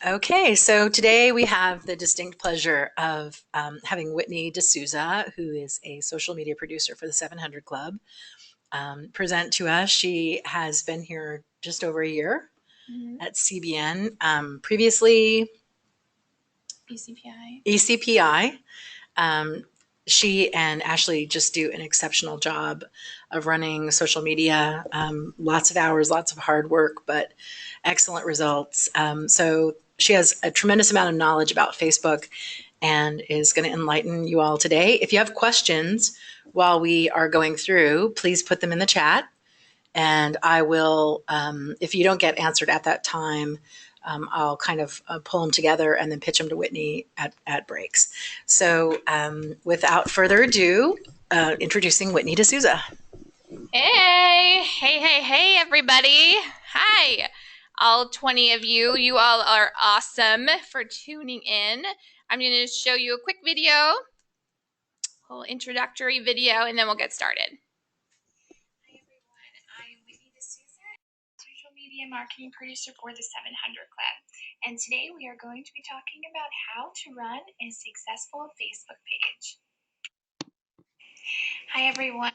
Okay, so today we have the distinct pleasure of having Whitney D'Souza, who is a social media producer for the 700 Club, present to us. She has been here just over a year Mhm. at CBN, previously ECPI. ECPI. Um, she and Ashley just do an exceptional job of running social media. Lots of hours, lots of hard work, but excellent results. So she has a tremendous amount of knowledge about Facebook and is going to enlighten you all today. If you have questions while we are going through, please put them in the chat. And I will, if you don't get answered at that time, I'll kind of pull them together and then pitch them to Whitney at breaks. So without further ado, introducing Whitney D'Souza. Hey, everybody. Hi, all 20 of you. You all are awesome for tuning in. I'm going to show you a quick video, a little introductory video, and then we'll get started. Hi, everyone. I'm Whitney D'Souza, social media marketing producer for the 700 Club. And today we are going to be talking about how to run a successful Facebook page. Hi, everyone.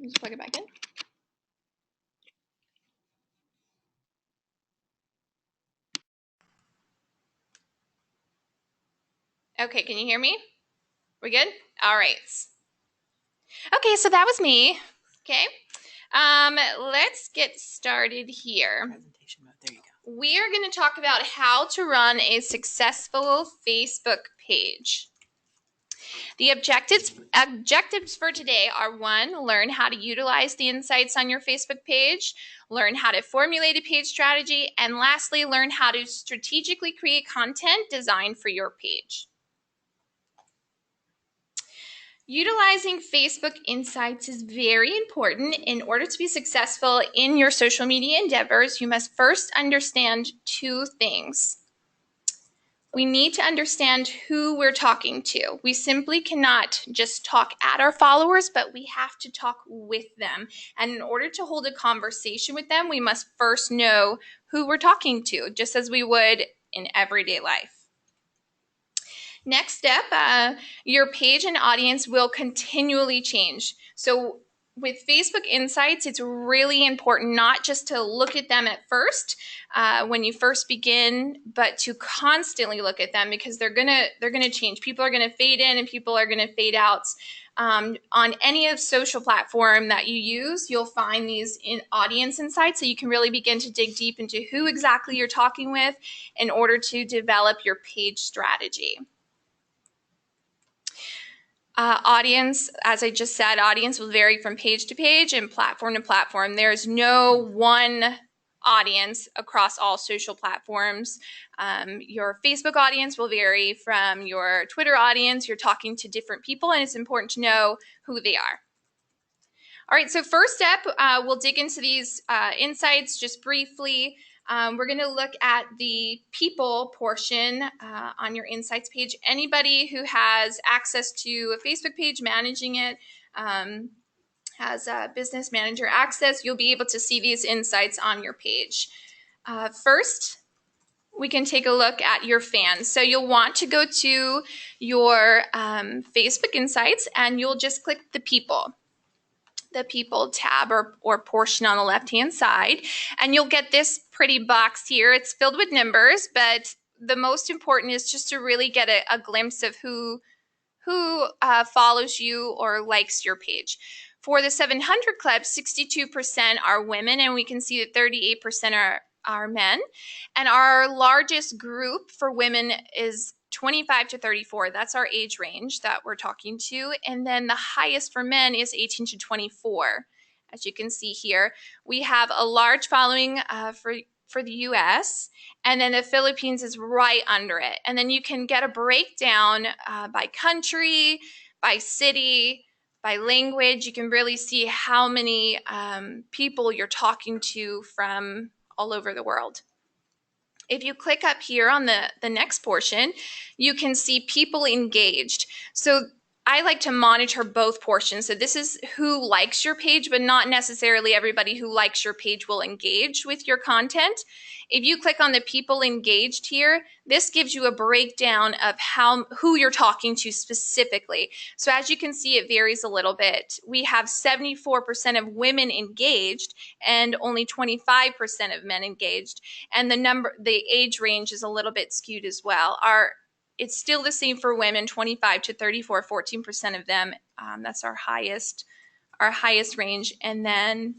Just plug it back in. Okay, can you hear me? We good? All right. Okay, so that was me. Okay. Let's get started here. Presentation mode. There you go. We are going to talk about how to run a successful Facebook page. The objectives for today are: one, learn how to utilize the insights on your Facebook page, learn how to formulate a page strategy, and lastly, learn how to strategically create content designed for your page. Utilizing Facebook Insights is very important. In order to be successful in your social media endeavors, you must first understand two things. We need to understand who we're talking to. We simply cannot just talk at our followers, but we have to talk with them. And in order to hold a conversation with them, we must first know who we're talking to, just as we would in everyday life. Next step, your page and audience will continually change. So with Facebook Insights, it's really important not just to look at them at first when you first begin, but to constantly look at them, because they're gonna change. People are gonna fade in and people are gonna fade out. On any of social platform that you use, you'll find these audience insights, so you can really begin to dig deep into who exactly you're talking with in order to develop your page strategy. Audience, as I just said, audience will vary from page to page and platform to platform. There's no one audience across all social platforms. Your Facebook audience will vary from your Twitter audience. You're talking to different people, and it's important to know who they are. All right, so first step, we'll dig into these insights just briefly. We're going to look at the people portion on your insights page. Anybody who has access to a Facebook page, managing it, has a business manager access, you'll be able to see these insights on your page. First, we can take a look at your fans. So you'll want to go to your Facebook Insights, and you'll just click the people tab or portion on the left-hand side, and you'll get this pretty box here. It's filled with numbers, but the most important is just to really get a glimpse of who follows you or likes your page. For the 700 Club, 62% are women, and we can see that 38% are men. And our largest group for women is 25 to 34. That's our age range that we're talking to. And then the highest for men is 18 to 24. As you can see here, we have a large following for the US, and then the Philippines is right under it. And then you can get a breakdown by country, by city, by language. You can really see how many people you're talking to from all over the world. If you click up here on the next portion, you can see people engaged. So I like to monitor both portions. So this is who likes your page, but not necessarily everybody who likes your page will engage with your content. If you click on the people engaged here, this gives you a breakdown of who you're talking to specifically. So as you can see, it varies a little bit. We have 74% of women engaged and only 25% of men engaged. And the age range is a little bit skewed as well. It's still the same for women, 25 to 34, 14% of them. That's our highest range. And then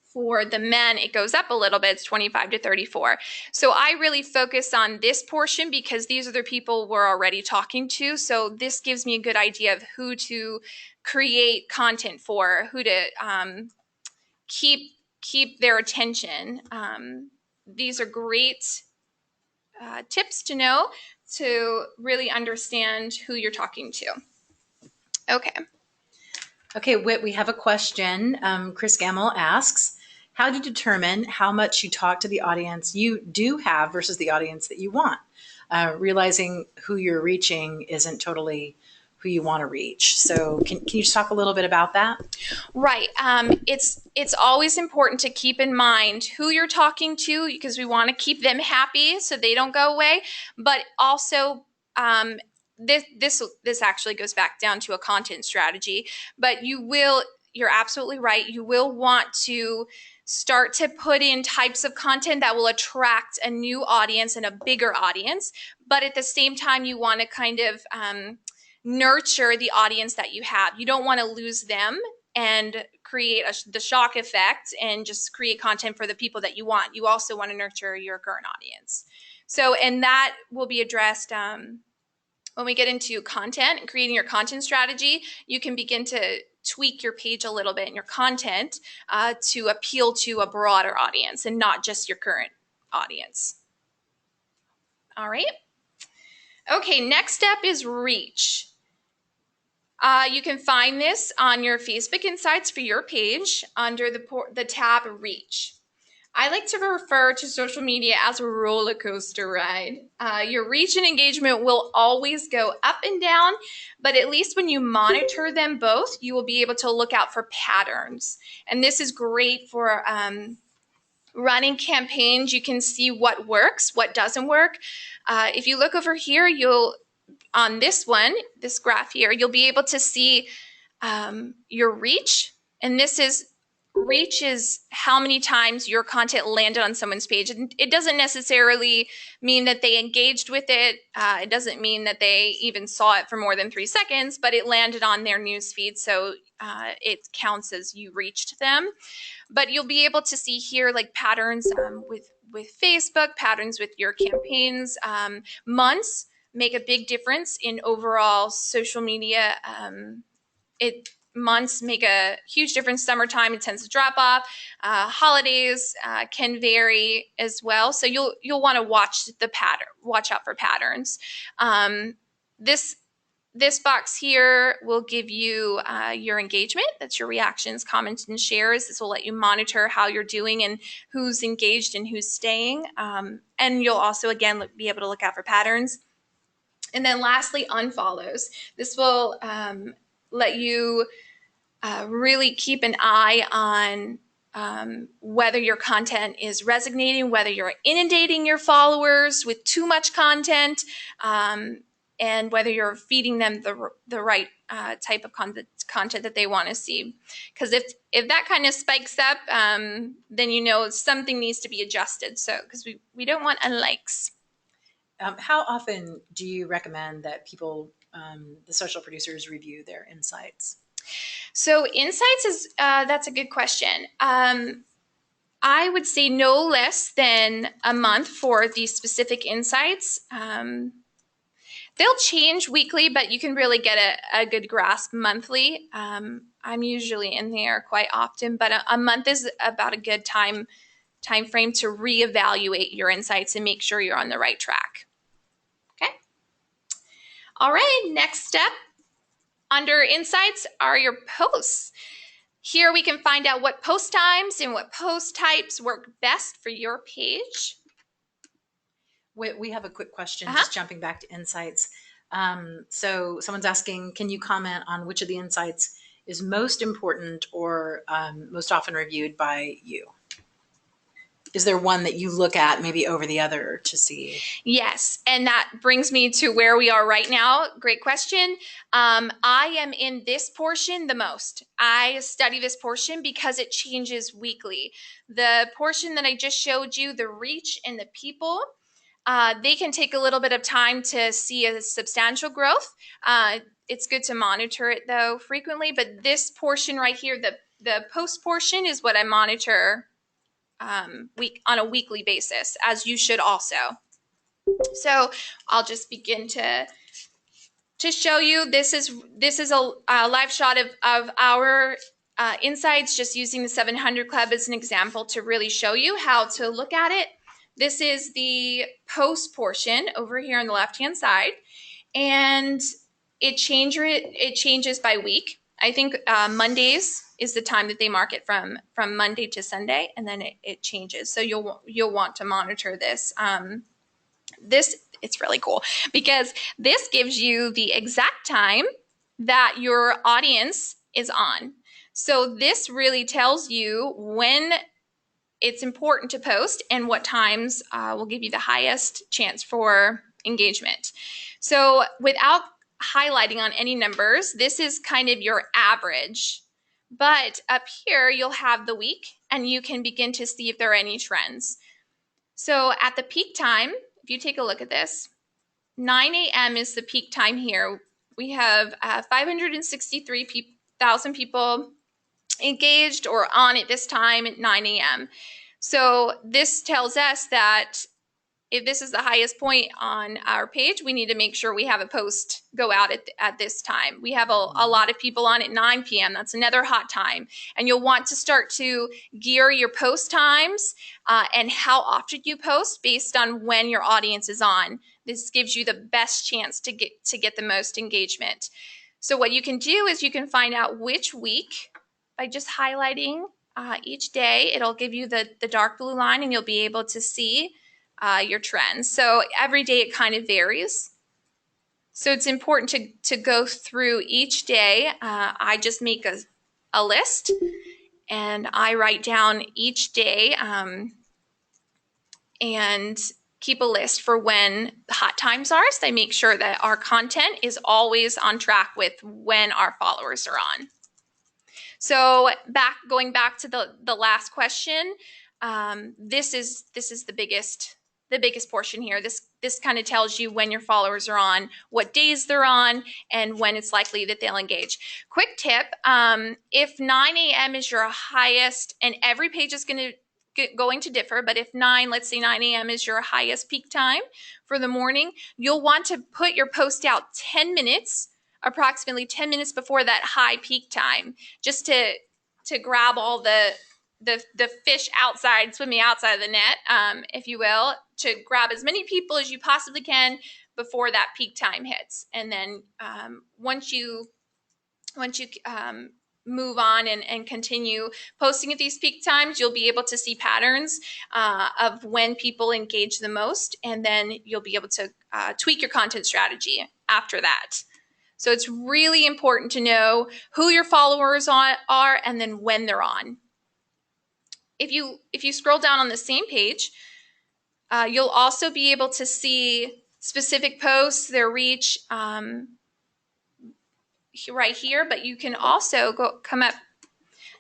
for the men, it goes up a little bit. It's 25 to 34. So I really focus on this portion because these are the people we're already talking to. So this gives me a good idea of who to create content for, who to keep their attention. These are great tips to know to really understand who you're talking to. Okay. Okay, Whit, we have a question. Chris Gamble asks, how do you determine how much you talk to the audience you do have versus the audience that you want? Realizing who you're reaching isn't totally who you want to reach. So can you just talk a little bit about that? Right. It's always important to keep in mind who you're talking to because we want to keep them happy so they don't go away. But also, this actually goes back down to a content strategy. But you're absolutely right. You will want to start to put in types of content that will attract a new audience and a bigger audience. But at the same time, you want to kind of nurture the audience that you have. You don't want to lose them and create the shock effect and just create content for the people that you want. You also want to nurture your current audience. So, and that will be addressed when we get into content and creating your content strategy. You can begin to tweak your page a little bit and your content to appeal to a broader audience and not just your current audience. All right. Okay, next step is reach. You can find this on your Facebook Insights for your page under the tab Reach. I like to refer to social media as a roller coaster ride. Your reach and engagement will always go up and down, but at least when you monitor them both, you will be able to look out for patterns. And this is great for running campaigns. You can see what works, what doesn't work. If you look over here, on this graph here, you'll be able to see your reach. And reach is how many times your content landed on someone's page. And it doesn't necessarily mean that they engaged with it. It doesn't mean that they even saw it for more than 3 seconds, but it landed on their news feed. So it counts as you reached them. But you'll be able to see here like patterns with Facebook, patterns with your campaigns. Months make a big difference in overall social media. Months make a huge difference. Summertime, it tends to drop off. Holidays can vary as well. So you'll want to watch out for patterns. This box here will give you your engagement. That's your reactions, comments, and shares. This will let you monitor how you're doing and who's engaged and who's staying. And you'll also, again, be able to look out for patterns. And then lastly, unfollows. This will let you really keep an eye on whether your content is resonating, whether you're inundating your followers with too much content, and whether you're feeding them the right type of content that they want to see. Because if that kind of spikes up, then you know something needs to be adjusted. So because we don't want unlikes. How often do you recommend that people, the social producers, review their insights? So insights that's a good question. I would say no less than a month for these specific insights. They'll change weekly, but you can really get a good grasp monthly. I'm usually in there quite often, but a month is about a good time frame to reevaluate your insights and make sure you're on the right track. Okay. All right, next step under insights are your posts. Here we can find out what post times and what post types work best for your page. We have a quick question, just jumping back to insights. So someone's asking, can you comment on which of the insights is most important or most often reviewed by you? Is there one that you look at maybe over the other to see? Yes, and that brings me to where we are right now. Great question. I am in this portion the most. I study this portion because it changes weekly. The portion that I just showed you, the reach and the people, they can take a little bit of time to see a substantial growth. It's good to monitor it though frequently, but this portion right here, the post portion, is what I monitor on a weekly basis, as you should also. So I'll just begin to show you. This is a live shot of our insights, just using the 700 Club as an example to really show you how to look at it. This is the post portion over here on the left-hand side, and it changes by week. I think Mondays is the time that they mark it from Monday to Sunday, and then it changes. So you'll want to monitor this. It's really cool because this gives you the exact time that your audience is on. So this really tells you when it's important to post and what times will give you the highest chance for engagement. So without highlighting on any numbers, this is kind of your average. But up here, you'll have the week, and you can begin to see if there are any trends. So at the peak time, if you take a look at this, 9 a.m. is the peak time here. We have 563,000 people engaged or on at this time at 9 a.m. So this tells us that if this is the highest point on our page, we need to make sure we have a post go out at this time. We have a lot of people on at 9 p.m. That's another hot time. And you'll want to start to gear your post times and how often you post based on when your audience is on. This gives you the best chance to get the most engagement. So what you can do is you can find out which week by just highlighting each day. It'll give you the dark blue line, and you'll be able to see your trends. So every day it kind of varies. So it's important to go through each day. I just make a list, and I write down each day and keep a list for when the hot times are. So I make sure that our content is always on track with when our followers are on. So going back to the last question, this is the biggest portion here. This kind of tells you when your followers are on, what days they're on, and when it's likely that they'll engage. Quick tip, if 9 a.m. is your highest, and every page is going to differ, but if let's say 9 a.m. is your highest peak time for the morning, you'll want to put your post out approximately 10 minutes before that high peak time, just to grab all the fish swimming outside of the net, if you will, to grab as many people as you possibly can before that peak time hits. And then once you move on and continue posting at these peak times, you'll be able to see patterns of when people engage the most, and then you'll be able to tweak your content strategy after that. So it's really important to know who your followers are and then when they're on. If you scroll down on the same page, you'll also be able to see specific posts, their reach right here, but you can also come up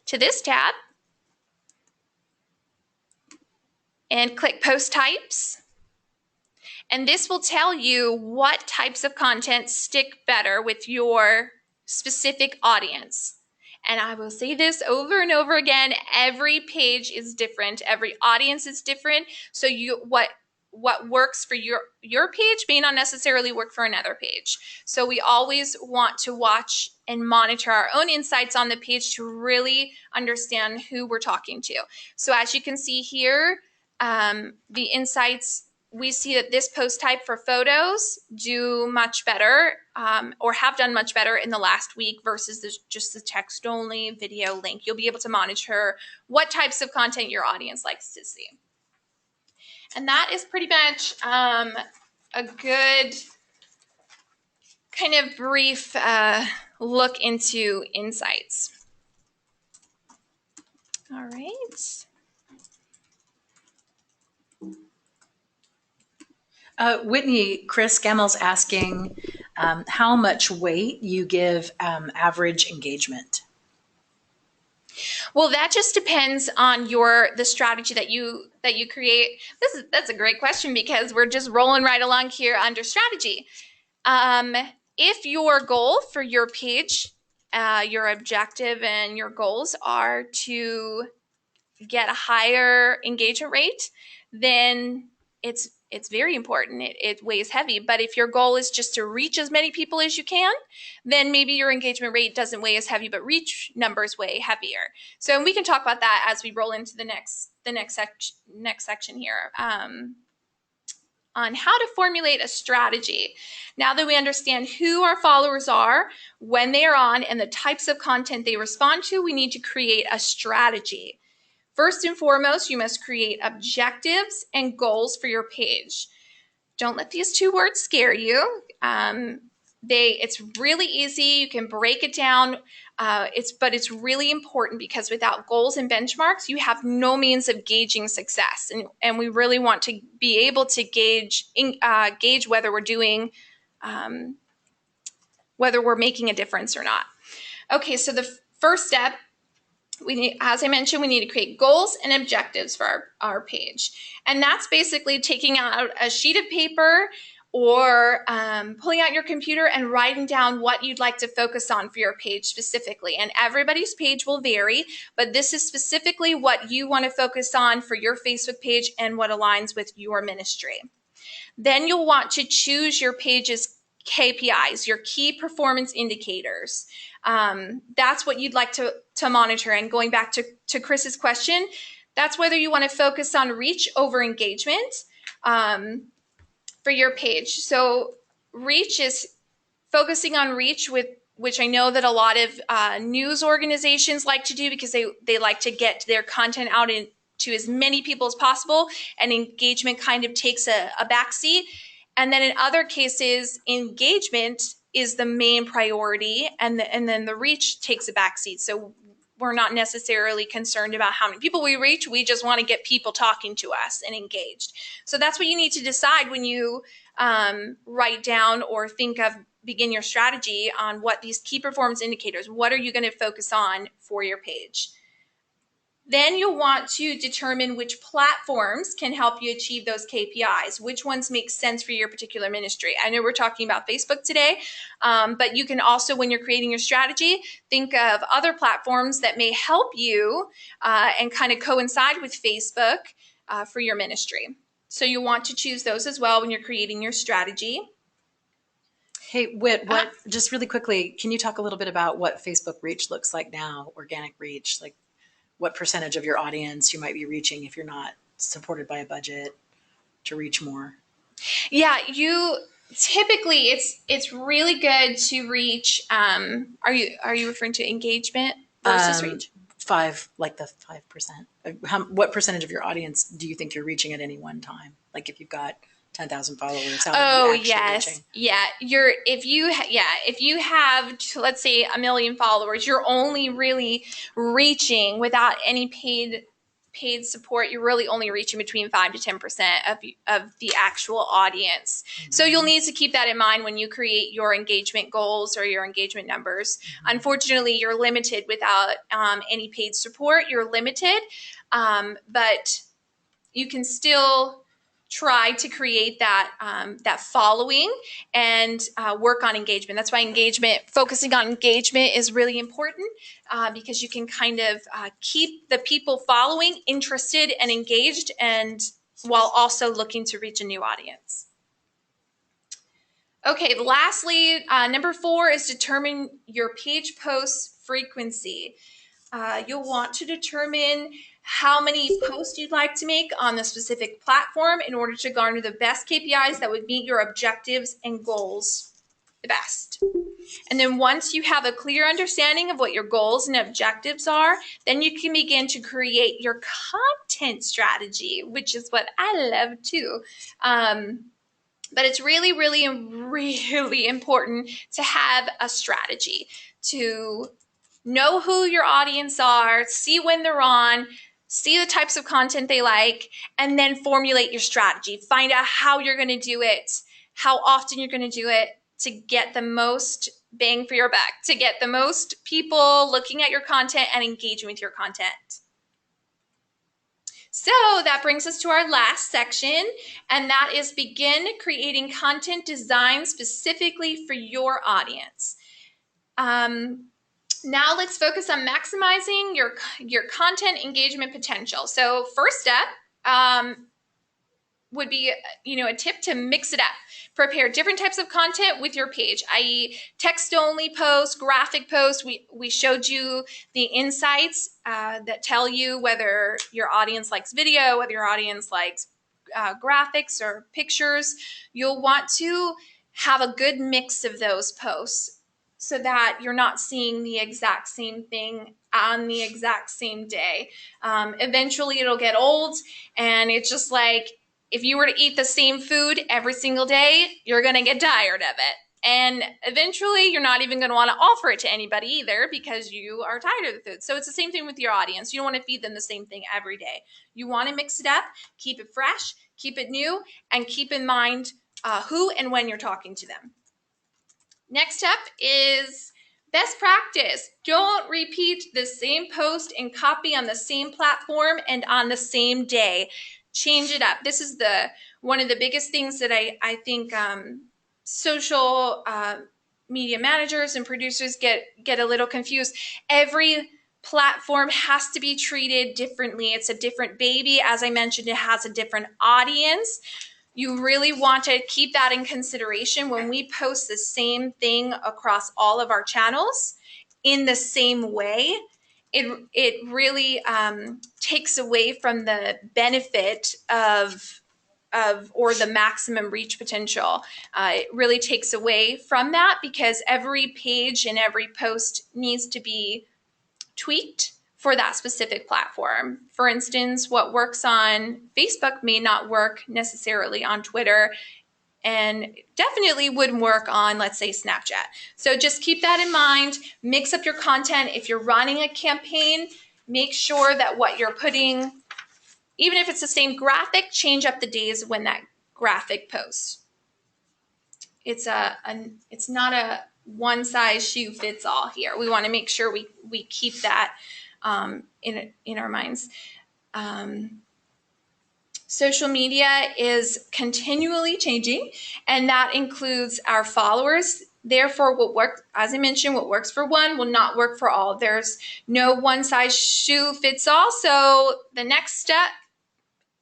to this tab and click post types. And this will tell you what types of content stick better with your specific audience. And I will say this over and over again, every page is different, every audience is different. So what works for your page may not necessarily work for another page. So we always want to watch and monitor our own insights on the page to really understand who we're talking to. So as you can see here, the insights, we see that this post type for photos do much better or have done much better in the last week versus just the text only video link. You'll be able to monitor what types of content your audience likes to see. And that is pretty much a good kind of brief look into insights. All right. Whitney, Chris Gammel's asking how much weight you give average engagement. Well, that just depends on the strategy that you create. That's a great question because we're just rolling right along here under strategy. If your goal for your page, your objective and your goals are to get a higher engagement rate, then it's very important. It weighs heavy. But if your goal is just to reach as many people as you can, then maybe your engagement rate doesn't weigh as heavy, but reach numbers weigh heavier. So we can talk about that as we roll into the next section here. On how to formulate a strategy. Now that we understand who our followers are, when they are on, and the types of content they respond to, we need to create a strategy. First and foremost, you must create objectives and goals for your page. Don't let these two words scare you. It's really easy. You can break it down. But it's really important because without goals and benchmarks, you have no means of gauging success. And we really want to be able to gauge whether we're doing, whether we're making a difference or not. Okay, so the first step, as I mentioned, we need to create goals and objectives for our page. And that's basically taking out a sheet of paper or pulling out your computer and writing down what you'd like to focus on for your page specifically. And everybody's page will vary, but this is specifically what you want to focus on for your Facebook page and what aligns with your ministry. Then you'll want to choose your page's KPIs, your key performance indicators. That's what you'd like to monitor. And going back to Chris's question, that's whether you want to focus on reach over engagement for your page. So reach is focusing on reach, which I know that a lot of news organizations like to do because they like to get their content out to as many people as possible, and engagement kind of takes a backseat. And then in other cases, engagement is the main priority, and then the reach takes a backseat. So we're not necessarily concerned about how many people we reach. We just want to get people talking to us and engaged. So that's what you need to decide when you write down or begin your strategy on what these key performance indicators, what are you going to focus on for your page? Then you'll want to determine which platforms can help you achieve those KPIs, which ones make sense for your particular ministry. I know we're talking about Facebook today, but you can also, when you're creating your strategy, think of other platforms that may help you and kind of coincide with Facebook for your ministry. So you want to choose those as well when you're creating your strategy. Hey, Whit, just really quickly, can you talk a little bit about what Facebook reach looks like now, organic reach, like what percentage of your audience you might be reaching if you're not supported by a budget to reach more? Yeah, typically it's really good to reach. Are you referring to engagement versus reach? 5%. What percentage of your audience do you think you're reaching at any one time? Like if you've got 10,000 followers. Oh yes, reaching? Yeah. If you have, let's say, 1 million followers, you're only really reaching without any paid support. You're really only reaching between 5 to 10% of the actual audience. Mm-hmm. So you'll need to keep that in mind when you create your engagement goals or your engagement numbers. Mm-hmm. Unfortunately, you're limited without any paid support. You're limited, but you can still try to create that following and work on engagement. That's why focusing on engagement is really important because you can kind of keep the people following interested and engaged, and while also looking to reach a new audience. Okay, lastly, number 4 is determine your page post frequency. You'll want to determine how many posts you'd like to make on the specific platform in order to garner the best KPIs that would meet your objectives and goals the best. And then once you have a clear understanding of what your goals and objectives are, then you can begin to create your content strategy, which is what I love too. But it's really, really, really important to have a strategy, to know who your audience are, see when they're on, see the types of content they like, and then formulate your strategy. Find out how you're going to do it, how often you're going to do it to get the most bang for your buck, to get the most people looking at your content and engaging with your content. So that brings us to our last section, and that is begin creating content design specifically for your audience. Now let's focus on maximizing your content engagement potential. So first step would be, a tip to mix it up. Prepare different types of content with your page, i.e. text-only posts, graphic posts. We showed you the insights that tell you whether your audience likes video, whether your audience likes graphics or pictures. You'll want to have a good mix of those posts so that you're not seeing the exact same thing on the exact same day. Eventually it'll get old, and it's just like, if you were to eat the same food every single day, you're going to get tired of it. And eventually, you're not even going to want to offer it to anybody either because you are tired of the food. So it's the same thing with your audience. You don't want to feed them the same thing every day. You want to mix it up, keep it fresh, keep it new, and keep in mind who and when you're talking to them. Next step is best practice. Don't repeat the same post and copy on the same platform and on the same day. Change it up. This is one of the biggest things that I think social media managers and producers get a little confused. Every platform has to be treated differently. It's a different baby. As I mentioned, it has a different audience. You really want to keep that in consideration when we post the same thing across all of our channels in the same way. It really takes away from the benefit of or the maximum reach potential. It really takes away from that because every page and every post needs to be tweaked for that specific platform. For instance, what works on Facebook may not work necessarily on Twitter, and definitely wouldn't work on, let's say, Snapchat. So just keep that in mind. Mix up your content. If you're running a campaign, make sure that what you're putting, even if it's the same graphic, change up the days when that graphic posts. It's not a one size shoe fits all here. We want to make sure we keep that in our minds. Social media is continually changing, and that includes our followers. Therefore, as I mentioned, what works for one will not work for all. There's no one size shoe fits all. So the next step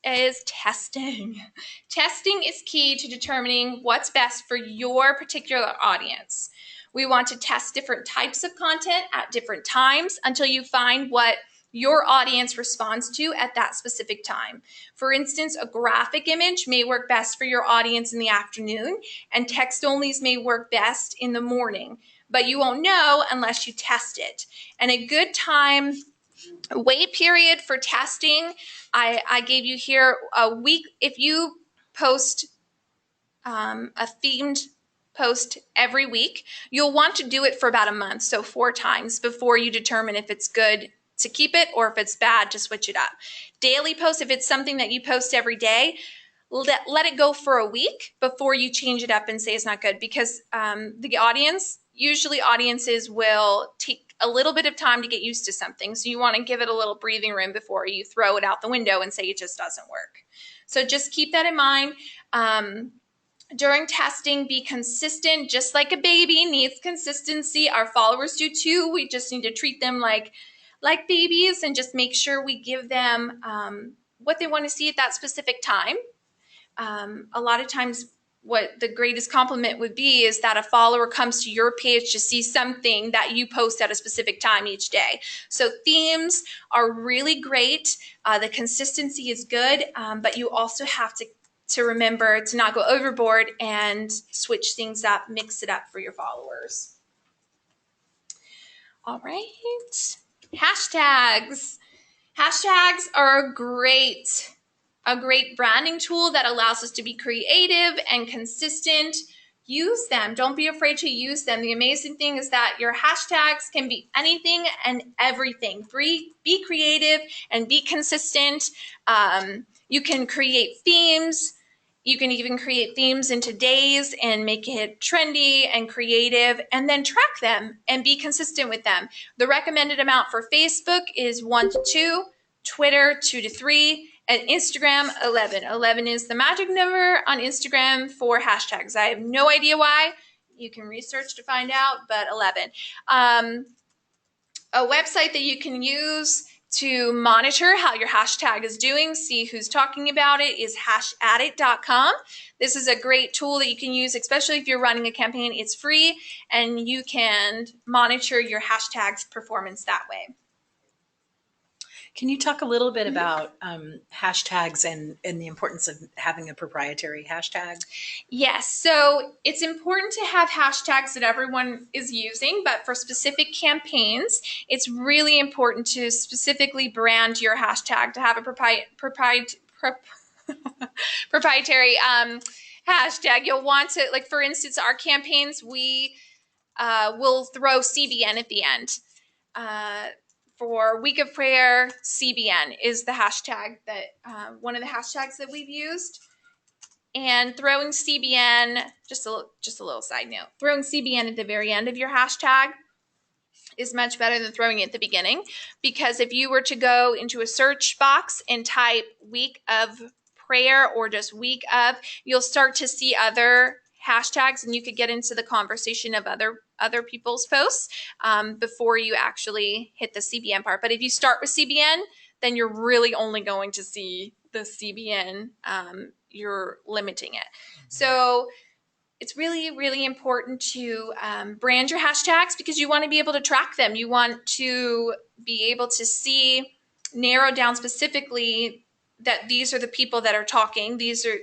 is testing. Testing is key to determining what's best for your particular audience. We want to test different types of content at different times until you find what your audience responds to at that specific time. For instance, a graphic image may work best for your audience in the afternoon, and text-onlys may work best in the morning, but you won't know unless you test it. And a good time wait period for testing, I gave you here a week. If you post a themed post every week, you'll want to do it for about a month, so 4 times before you determine if it's good to keep it or if it's bad to switch it up. Daily posts, if it's something that you post every day, let it go for a week before you change it up and say it's not good, because usually audiences will take a little bit of time to get used to something. So you want to give it a little breathing room before you throw it out the window and say it just doesn't work. So just keep that in mind. During testing, be consistent. Just like a baby needs consistency, our followers do too. We just need to treat them like babies and just make sure we give them what they want to see at that specific time. A lot of times what the greatest compliment would be is that a follower comes to your page to see something that you post at a specific time each day. So themes are really great. The consistency is good, but you also have to remember to not go overboard and switch things up, mix it up for your followers. All right. Hashtags. Hashtags are a great a great branding tool that allows us to be creative and consistent. Use them. Don't be afraid to use them. The amazing thing is that your hashtags can be anything and everything. Be creative and be consistent. You can create themes. You can even create themes into days and make it trendy and creative, and then track them and be consistent with them. The recommended amount for Facebook is 1 to 2, Twitter 2 to 3, and Instagram 11. 11 is the magic number on Instagram for hashtags. I have no idea why. You can research to find out, but 11. A website that you can use to monitor how your hashtag is doing, see who's talking about it, is hashadit.com. This is a great tool that you can use, especially if you're running a campaign. It's free, and you can monitor your hashtag's performance that way. Can you talk a little bit about hashtags and the importance of having a proprietary hashtag? Yes, so it's important to have hashtags that everyone is using, but for specific campaigns, it's really important to specifically brand your hashtag, to have a proprietary hashtag. You'll want to, like, for instance, our campaigns, we will throw CBN at the end. For Week of Prayer, CBN is the hashtag that one of the hashtags that we've used. And throwing CBN, just a little side note, throwing CBN at the very end of your hashtag is much better than throwing it at the beginning, because if you were to go into a search box and type Week of Prayer or just Week of, you'll start to see other hashtags, and you could get into the conversation of other people's posts before you actually hit the CBN part. But if you start with CBN, then you're really only going to see the CBN. You're limiting it. So it's really, really important to brand your hashtags, because you want to be able to track them. You want to be able to narrow down specifically that these are the people that are talking. These are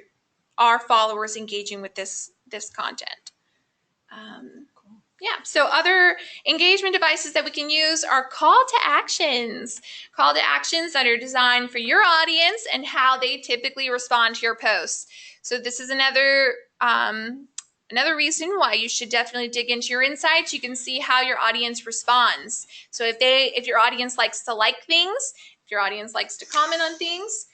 our followers engaging with this content. Yeah, so other engagement devices that we can use are call to actions. Call to actions that are designed for your audience and how they typically respond to your posts. So this is another reason why you should definitely dig into your insights. You can see how your audience responds. So if your audience likes to like things, if your audience likes to comment on things,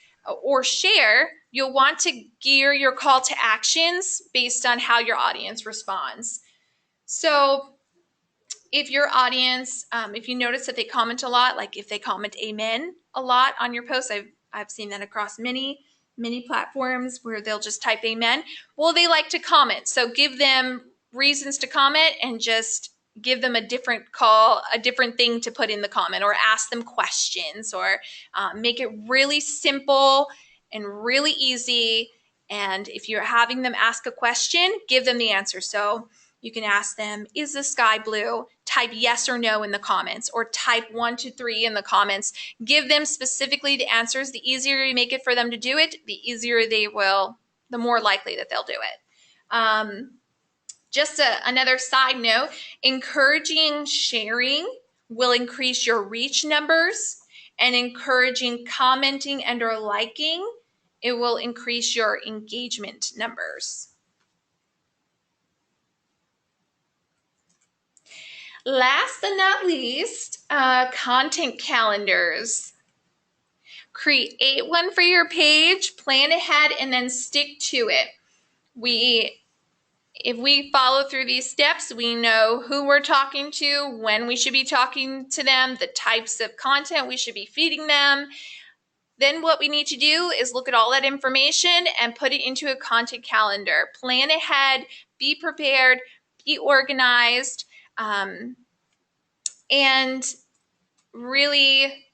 or share, you'll want to gear your call to actions based on how your audience responds. So if your audience, if you notice that they comment a lot, like if they comment amen a lot on your posts, I've seen that across many platforms where they'll just type amen. Well, they like to comment. So give them reasons to comment, and just give them a different thing to put in the comment, or ask them questions, or make it really simple and really easy. And if you're having them ask a question, give them the answer. So you can ask them, is the sky blue? Type yes or no in the comments, or type 1 to 3 in the comments. Give them specifically the answers. The easier you make it for them to do it, the more likely that they'll do it. Just another side note, encouraging sharing will increase your reach numbers, and encouraging commenting and or liking, it will increase your engagement numbers. Last but not least, content calendars. Create one for your page, plan ahead, and then stick to it. If we follow through these steps, we know who we're talking to, when we should be talking to them, the types of content we should be feeding them. Then what we need to do is look at all that information and put it into a content calendar. Plan ahead, be prepared, be organized, and really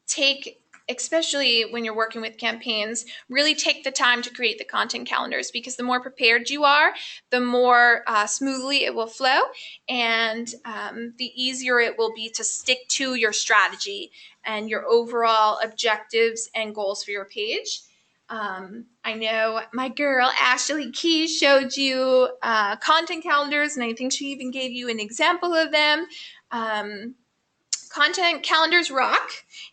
take, especially when you're working with campaigns, really take the time to create the content calendars, because the more prepared you are, the more smoothly it will flow, and the easier it will be to stick to your strategy and your overall objectives and goals for your page. I know my girl Ashley Key showed you content calendars, and I think she even gave you an example of them. Content calendars rock,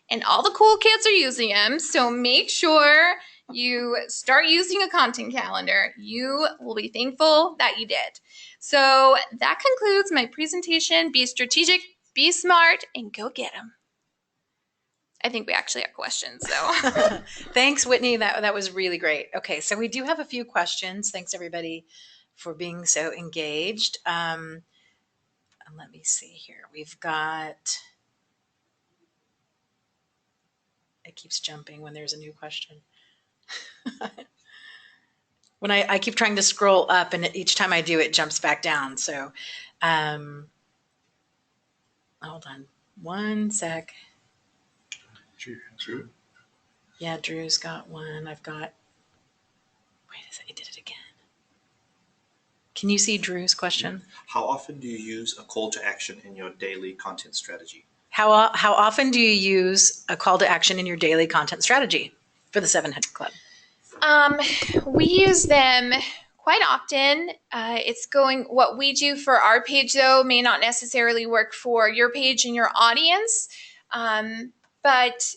and all the cool kids are using them. So make sure you start using a content calendar, you will be thankful that you did. So that concludes my presentation. Be strategic, be smart, and go get them. I think we actually have questions, so. Thanks, Whitney. That was really great. Okay, so we do have a few questions. Thanks, everybody, for being so engaged. And let me see here. We've got, it keeps jumping when there's a new question. When I keep trying to scroll up, and each time I do, it jumps back down. So hold on one sec. Drew? Yeah, Drew's got one. I've got, wait a second, I did it again. Can you see Drew's question? How often do you use a call to action in your daily content strategy? How often do you use a call to action in your daily content strategy for the 700 Club? We use them quite often. What we do for our page, though, may not necessarily work for your page and your audience. But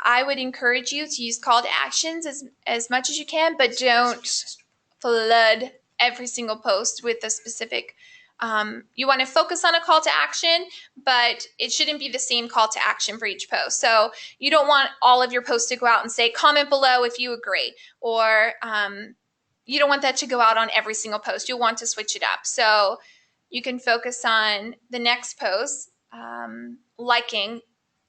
I would encourage you to use call to actions as much as you can, but don't flood every single post with a specific. You want to focus on a call to action, but it shouldn't be the same call to action for each post. So you don't want all of your posts to go out and say, comment below if you agree, or you don't want that to go out on every single post. You'll want to switch it up. So you can focus on the next post,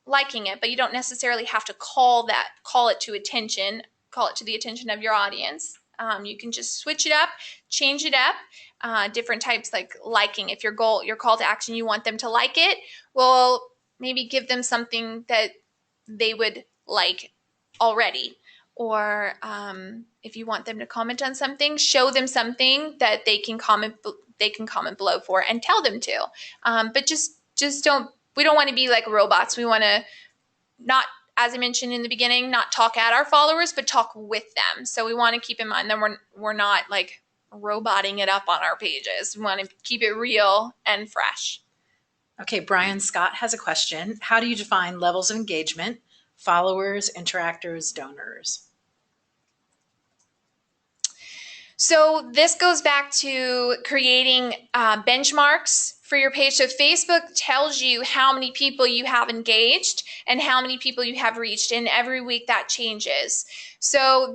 liking it, but you don't necessarily have to call it to the attention of your audience. You can just switch it up, change it up, different types like liking. If your call to action, you want them to like it, well, maybe give them something that they would like already. Or if you want them to comment on something, show them something that they can comment below for and tell them to. But just don't. We don't want to be like robots. We want to not, as I mentioned in the beginning, not talk at our followers, but talk with them. So we want to keep in mind that we're not like roboting it up on our pages. We want to keep it real and fresh. Okay, Brian Scott has a question. How do you define levels of engagement? Followers, interactors, donors? So this goes back to creating benchmarks for your page. So Facebook tells you how many people you have engaged and how many people you have reached, and every week that changes. So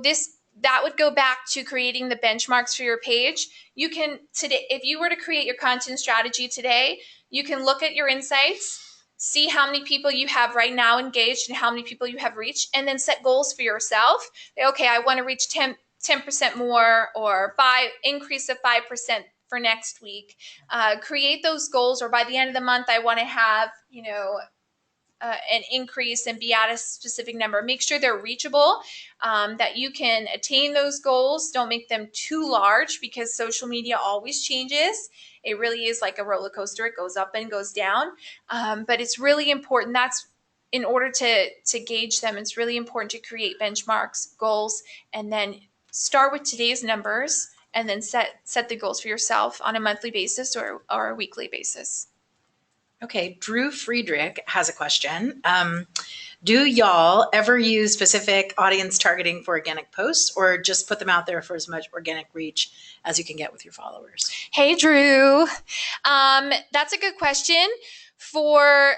that would go back to creating the benchmarks for your page. You can today, if you were to create your content strategy today, you can look at your insights, see how many people you have right now engaged and how many people you have reached, and then set goals for yourself. Okay, I want to reach 10% more, or increase of 5% for next week. Create those goals, or by the end of the month, I want to have, an increase and be at a specific number. Make sure they're reachable, that you can attain those goals. Don't make them too large, because social media always changes. It really is like a roller coaster. It goes up and goes down. But it's really important. That's in order to gauge them. It's really important to create benchmarks, goals, and then start with today's numbers, and then set the goals for yourself on a monthly basis or a weekly basis. Okay, Drew Friedrich has a question. Do y'all ever use specific audience targeting for organic posts, or just put them out there for as much organic reach as you can get with your followers? Hey, Drew. That's a good question. For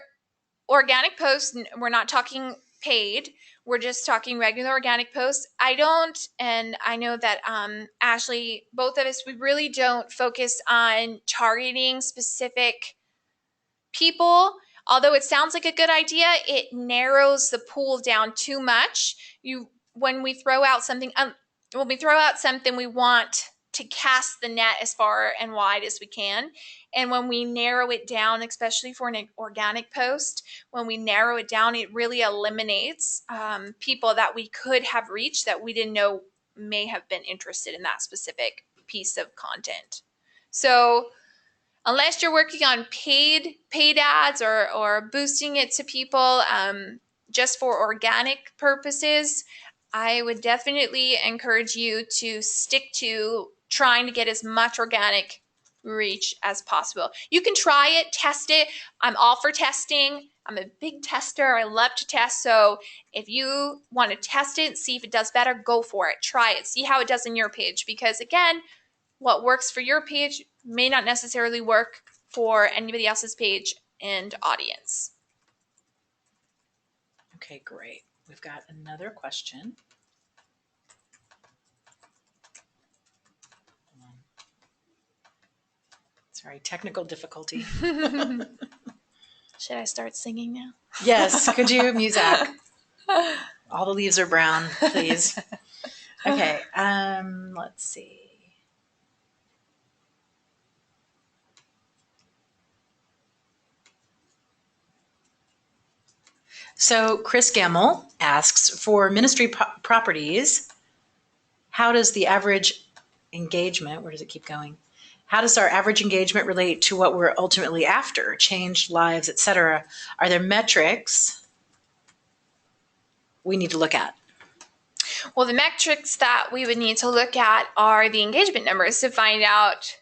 organic posts, we're not talking paid. We're just talking regular organic posts. I don't, and I know that Ashley, both of us, we really don't focus on targeting specific people. Although it sounds like a good idea, it narrows the pool down too much. When we throw out something, we want to cast the net as far and wide as we can. And when we narrow it down, especially for an organic post, when we narrow it down, it really eliminates people that we could have reached that we didn't know may have been interested in that specific piece of content. So unless you're working on paid ads or boosting it to people just for organic purposes, I would definitely encourage you to stick to trying to get as much organic reach as possible. You can try it, test it. I'm all for testing. I'm a big tester. I love to test. So if you want to test it, see if it does better, go for it. Try it. See how it does in your page. Because again, what works for your page may not necessarily work for anybody else's page and audience. Okay, great. We've got another question. Hold on. Sorry, technical difficulty. Should I start singing now? Yes, could you, music? All the leaves are brown, please. Okay, let's see. So Chris Gemmell asks, for ministry properties, how does the average engagement, where does it keep going? How does our average engagement relate to what we're ultimately after? Changed lives, etc. Are there metrics we need to look at? Well, the metrics that we would need to look at are the engagement numbers to find out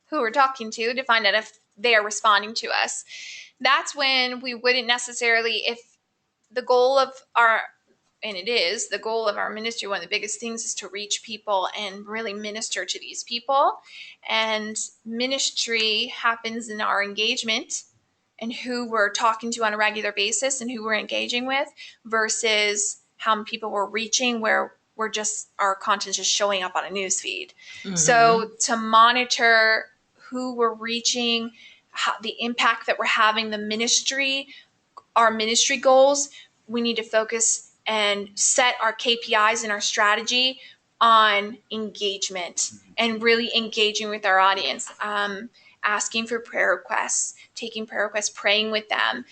who we're talking to find out if they are responding to us. That's when we wouldn't necessarily, if the goal of our, and it is the goal of our ministry, one of the biggest things is to reach people and really minister to these people. And ministry happens in our engagement and who we're talking to on a regular basis and who we're engaging with versus how many people we're reaching, where we're just, our content just showing up on a news feed. Mm-hmm. So to monitor who we're reaching, the impact that we're having, the ministry, our ministry goals, we need to focus and set our KPIs and our strategy on engagement and really engaging with our audience. Asking for prayer requests, taking prayer requests, praying with them.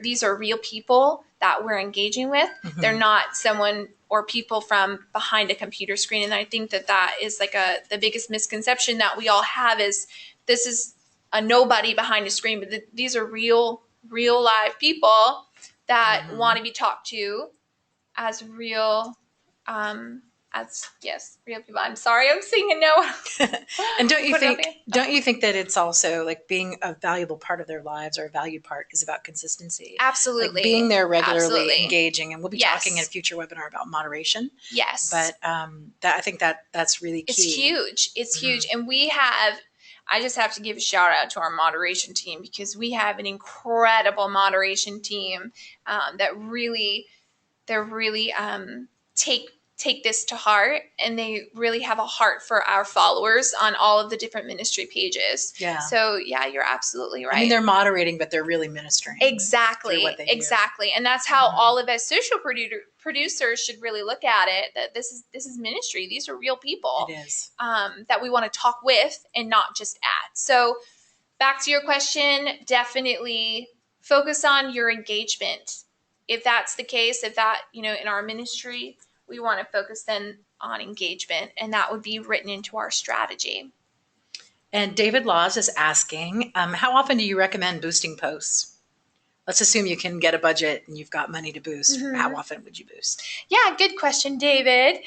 These are real people that we're engaging with. Mm-hmm. They're not someone or people from behind a computer screen. And I think that is like the biggest misconception that we all have is this is a nobody behind a screen, but these are real live people that Mm-hmm. want to be talked to as real, real people. I'm sorry, I'm singing no. And don't you think that it's also like being a valuable part of their lives, or a valued part, is about consistency? Absolutely. Like being there regularly, Absolutely. engaging, and we'll be Yes. talking in a future webinar about moderation. Yes. But I think that's really key. It's huge. It's Mm-hmm. huge. And I just have to give a shout out to our moderation team, because we have an incredible moderation team that really take this to heart, and they really have a heart for our followers on all of the different ministry pages. Yeah. So yeah, you're absolutely right. I mean, they're moderating, but they're really ministering. Exactly. Through what they do. Exactly. And that's how Mm-hmm. all of us social producers should really look at it, that this is ministry. These are real people. It is. That we want to talk with and not just at. So back to your question, definitely focus on your engagement. If that's the case, if that, in our ministry, we want to focus then on engagement, and that would be written into our strategy. And David Laws is asking, how often do you recommend boosting posts? Let's assume you can get a budget and you've got money to boost. Mm-hmm. How often would you boost? Yeah, good question, David.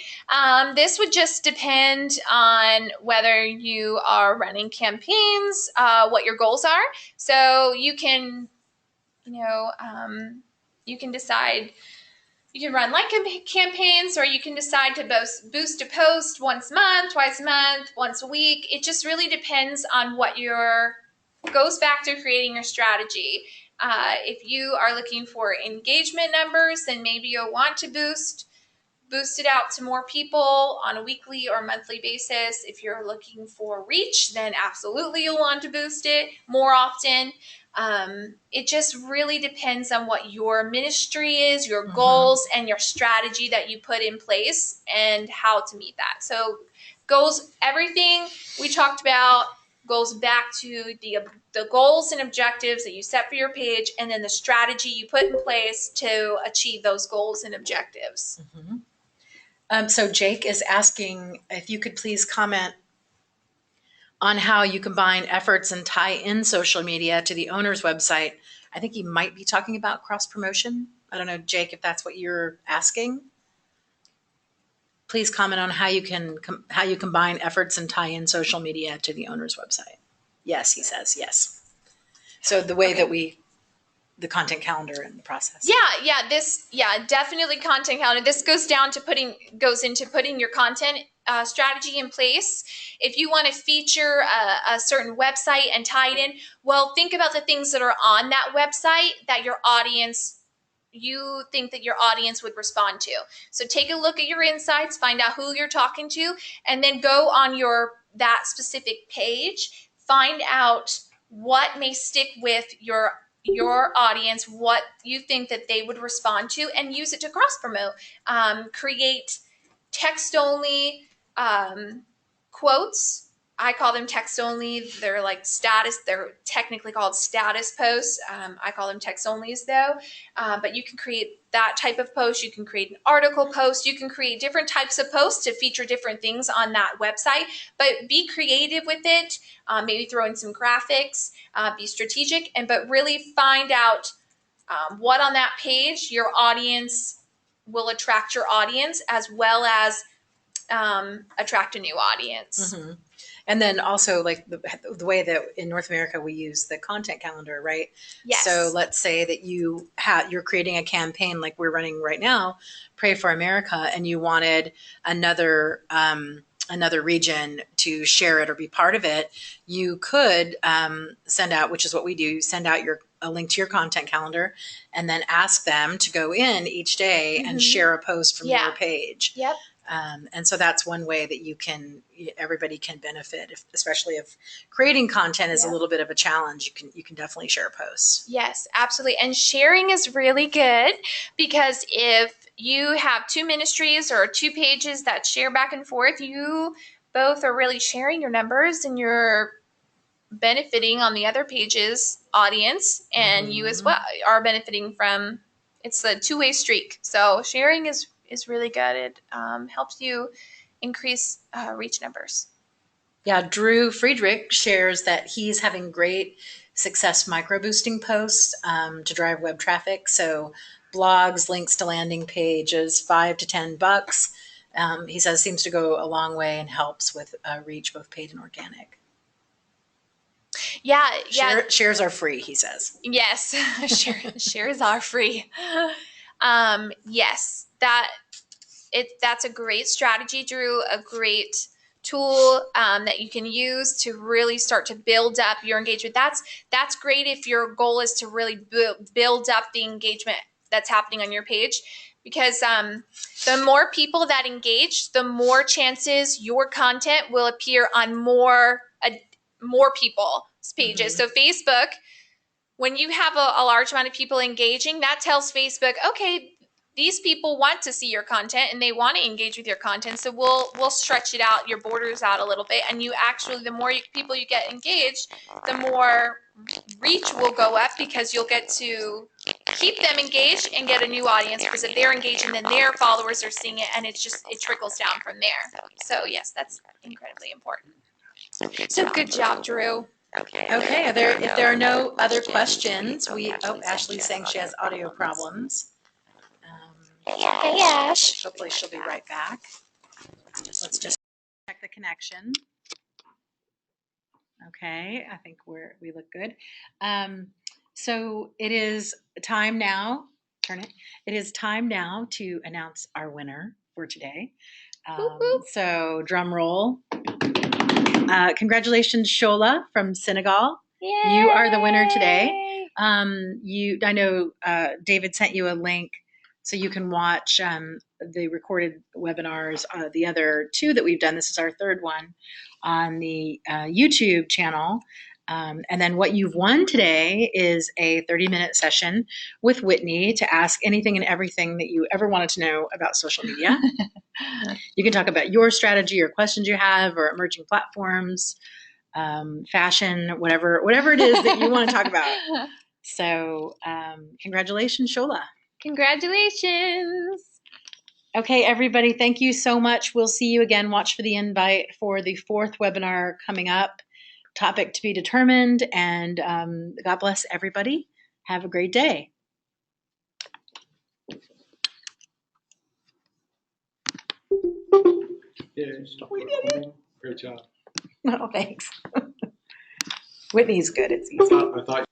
This would just depend on whether you are running campaigns, what your goals are. So you can, you can decide. You can run like campaigns, or you can decide to boost a post once a month, twice a month, once a week. It just really depends on what goes back to creating your strategy. If you are looking for engagement numbers, then maybe you'll want to boost it out to more people on a weekly or monthly basis. If you're looking for reach, then absolutely you'll want to boost it more often. It just really depends on what your ministry is, your goals, and your strategy that you put in place and how to meet that. So goals, everything we talked about goes back to the goals and objectives that you set for your page, and then the strategy you put in place to achieve those goals and objectives. Mm-hmm. So Jake is asking if you could please comment on how you combine efforts and tie in social media to the owner's website. I think he might be talking about cross promotion. I don't know, Jake, if that's what you're asking. Please comment on how you combine efforts and tie in social media to the owner's website. Yes, he says yes. So the way that we the content calendar and the process. Definitely content calendar. This goes into putting your content strategy in place. If you want to feature a certain website and tie it in, well, think about the things that are on that website that you think that your audience would respond to. So take a look at your insights, find out who you're talking to, and then go on that specific page, find out what may stick with your audience, what you think that they would respond to, and use it to cross promote. Create text only quotes. I call them text only. They're like status. They're technically called status posts. I call them text onlys though. But you can create that type of post. You can create an article post. You can create different types of posts to feature different things on that website. But be creative with it. Maybe throw in some graphics. Be strategic, but really find out what on that page your audience will attract your audience, as well as attract a new audience. Mm-hmm. And then also like the way that in North America we use the content calendar, right? Yes. So let's say that you're creating a campaign like we're running right now, Pray for America, and you wanted another region to share it or be part of it. You could send out, which is what we do, send out a link to your content calendar, and then ask them to go in each day and share a post from your page. Yep. And so that's one way that everybody can benefit, especially if creating content is a little bit of a challenge. You can definitely share posts. Yes, absolutely. And sharing is really good, because if you have two ministries or two pages that share back and forth, you both are really sharing your numbers, and you're benefiting on the other page's audience, and you as well are benefiting from. It's a two-way streak. So sharing is really good. It helps you increase reach numbers. Yeah, Drew Friedrich shares that he's having great success micro boosting posts to drive web traffic. So blogs, links to landing pages, $5 to $10. He says seems to go a long way and helps with reach, both paid and organic. Yeah. Shares are free, he says. Yes, shares are free. Yes, that's a great strategy, Drew. A great tool that you can use to really start to build up your engagement. That's great if your goal is to really build up the engagement that's happening on your page, because the more people that engage, the more chances your content will appear on more people's pages. So Facebook, when you have a large amount of people engaging, that tells Facebook, okay, these people want to see your content and they want to engage with your content. So we'll stretch it out, your borders out a little bit. And the more people you get engaged, the more reach will go up, because you'll get to keep them engaged and get a new audience, because if they're engaging, then their followers are seeing it, and it trickles down from there. So yes, that's incredibly important. So good job, Drew. Okay. If there are no other questions, Ashley's saying she has audio problems. Hey, Ash. Hopefully she'll be right back. Let's just check the connection. Okay, I think we look good. So it is time now. It is time now to announce our winner for today. So drum roll. Congratulations, Shola from Senegal. Yay! You are the winner today. I know David sent you a link so you can watch the recorded webinars, the other two that we've done. This is our third one on the YouTube channel. And then what you've won today is a 30-minute session with Whitney to ask anything and everything that you ever wanted to know about social media. You can talk about your strategy or questions you have, or emerging platforms, fashion, whatever it is that you want to talk about. So congratulations, Shola. Congratulations. Okay, everybody, thank you so much. We'll see you again. Watch for the invite for the 4th webinar coming up. Topic to be determined. And God bless everybody. Have a great day. Yeah, stop recording. Great job. Oh, thanks. Whitney's good. It's easy. I thought